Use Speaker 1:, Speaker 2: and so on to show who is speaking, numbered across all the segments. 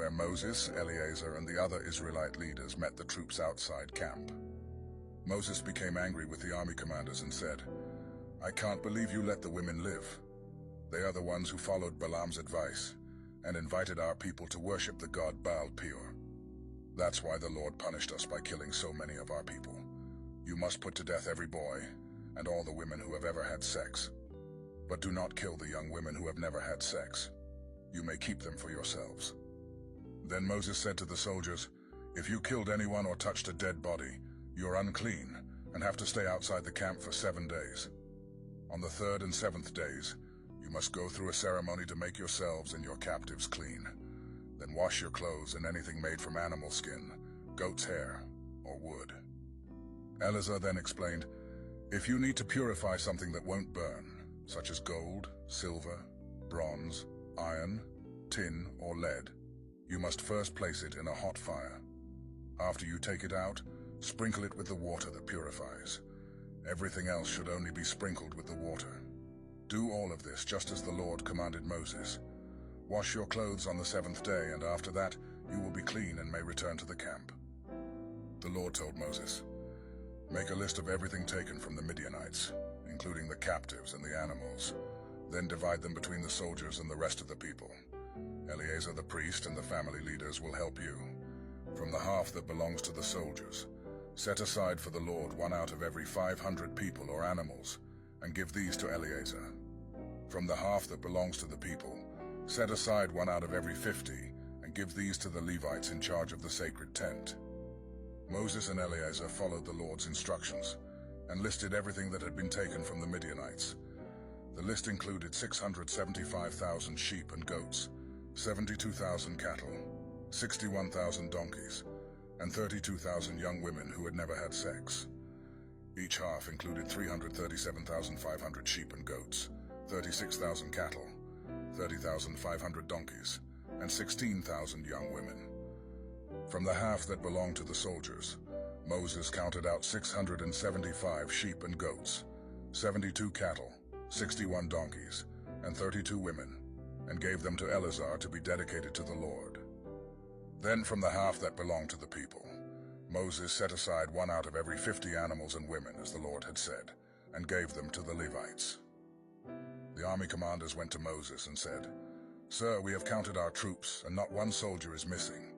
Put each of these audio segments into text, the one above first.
Speaker 1: where Moses, Eleazar, and the other Israelite leaders met the troops outside camp. Moses became angry with the army commanders and said, "I can't believe you let the women live. They are the ones who followed Balaam's advice and invited our people to worship the god Baal Peor. That's why the Lord punished us by killing so many of our people. You must put to death every boy and all the women who have ever had sex. But do not kill the young women who have never had sex. You may keep them for yourselves." Then Moses said to the soldiers, "If you killed anyone or touched a dead body, you're unclean and have to stay outside the camp for 7 days. On the 3rd and 7th days, you must go through a ceremony to make yourselves and your captives clean. Then wash your clothes and anything made from animal skin, goat's hair, or wood." Eleazar then explained, "If you need to purify something that won't burn, such as gold, silver, bronze, iron, tin, or lead, you must first place it in a hot fire. After you take it out, sprinkle it with the water that purifies. Everything else should only be sprinkled with the water. Do all of this just as the Lord commanded Moses. Wash your clothes on the 7th day, and after that you will be clean and may return to the camp." The Lord told Moses, "Make a list of everything taken from the Midianites, including the captives and the animals. Then divide them between the soldiers and the rest of the people. Eleazar the priest and the family leaders will help you. From the half that belongs to the soldiers, set aside for the Lord 1 out of every 500 people or animals, and give these to Eleazar. From the half that belongs to the people, set aside 1 out of every 50, and give these to the Levites in charge of the sacred tent." Moses and Eleazar followed the Lord's instructions and listed everything that had been taken from the Midianites. The list included 675,000 sheep and goats, 72,000 cattle, 61,000 donkeys, and 32,000 young women who had never had sex. Each half included 337,500 sheep and goats, 36,000 cattle, 30,500 donkeys, and 16,000 young women. From the half that belonged to the soldiers, Moses counted out 675 sheep and goats, 72 cattle, 61 donkeys, and 32 women, and gave them to Eleazar to be dedicated to the Lord. Then from the half that belonged to the people, Moses set aside 1 out of every 50 animals and women, as the Lord had said, and gave them to the Levites. The army commanders went to Moses and said, "Sir, we have counted our troops, and not one soldier is missing.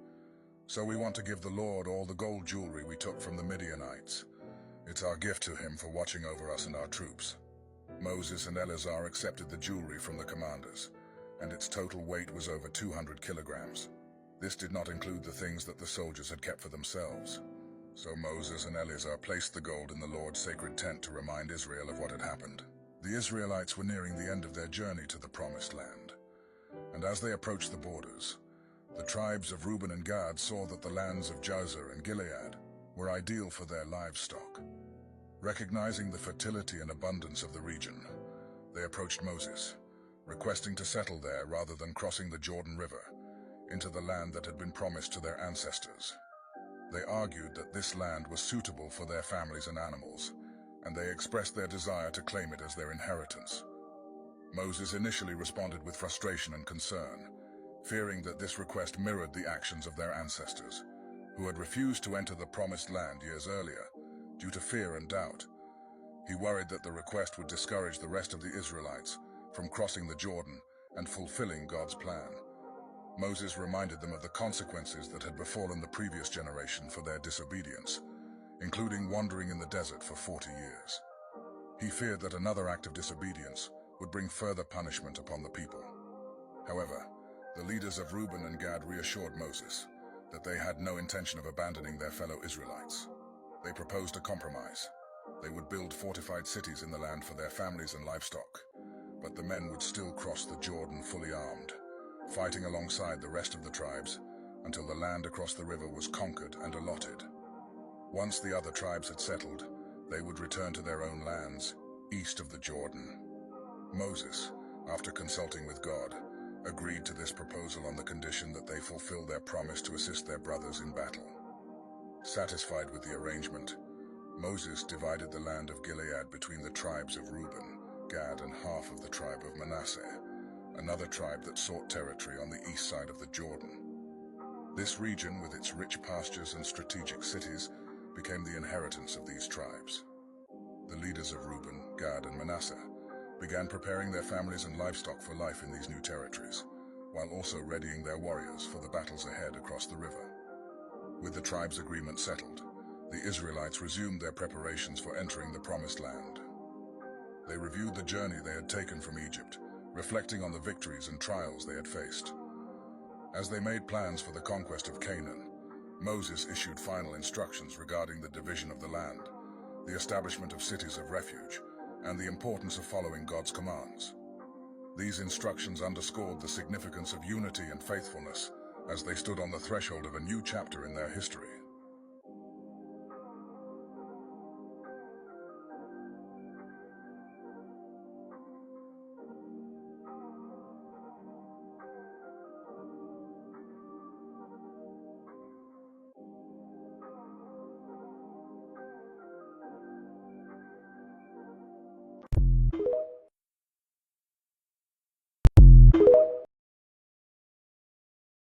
Speaker 1: So we want to give the Lord all the gold jewelry we took from the Midianites. It's our gift to him for watching over us and our troops." Moses and Eleazar accepted the jewelry from the commanders, and its total weight was over 200 kilograms. This did not include the things that the soldiers had kept for themselves. So Moses and Eleazar placed the gold in the Lord's sacred tent to remind Israel of what had happened. The Israelites were nearing the end of their journey to the Promised Land, and as they approached the borders, the tribes of Reuben and Gad saw that the lands of Jazer and Gilead were ideal for their livestock. Recognizing the fertility and abundance of the region, they approached Moses, requesting to settle there rather than crossing the Jordan River into the land that had been promised to their ancestors. They argued that this land was suitable for their families and animals, and they expressed their desire to claim it as their inheritance. Moses initially responded with frustration and concern, fearing that this request mirrored the actions of their ancestors, who had refused to enter the Promised Land years earlier due to fear and doubt. He worried that the request would discourage the rest of the Israelites from crossing the Jordan and fulfilling God's plan. Moses reminded them of the consequences that had befallen the previous generation for their disobedience, including wandering in the desert for 40 years. He feared that another act of disobedience would bring further punishment upon the people. However, the leaders of Reuben and Gad reassured Moses that they had no intention of abandoning their fellow Israelites. They proposed a compromise. They would build fortified cities in the land for their families and livestock, but the men would still cross the Jordan fully armed, fighting alongside the rest of the tribes until the land across the river was conquered and allotted. Once the other tribes had settled, they would return to their own lands, east of the Jordan. Moses, after consulting with God, agreed to this proposal on the condition that they fulfill their promise to assist their brothers in battle. Satisfied with the arrangement, Moses divided the land of Gilead between the tribes of Reuben, Gad, and half of the tribe of Manasseh, another tribe that sought territory on the east side of the Jordan. This region, with its rich pastures and strategic cities, became the inheritance of these tribes. The leaders of Reuben, Gad, and Manasseh began preparing their families and livestock for life in these new territories, while also readying their warriors for the battles ahead across the river. With the tribes' agreement settled, the Israelites resumed their preparations for entering the Promised Land. They reviewed the journey they had taken from Egypt, reflecting on the victories and trials they had faced. As they made plans for the conquest of Canaan, Moses issued final instructions regarding the division of the land, the establishment of cities of refuge, and the importance of following God's commands. These instructions underscored the significance of unity and faithfulness as they stood on the threshold of a new chapter in their history.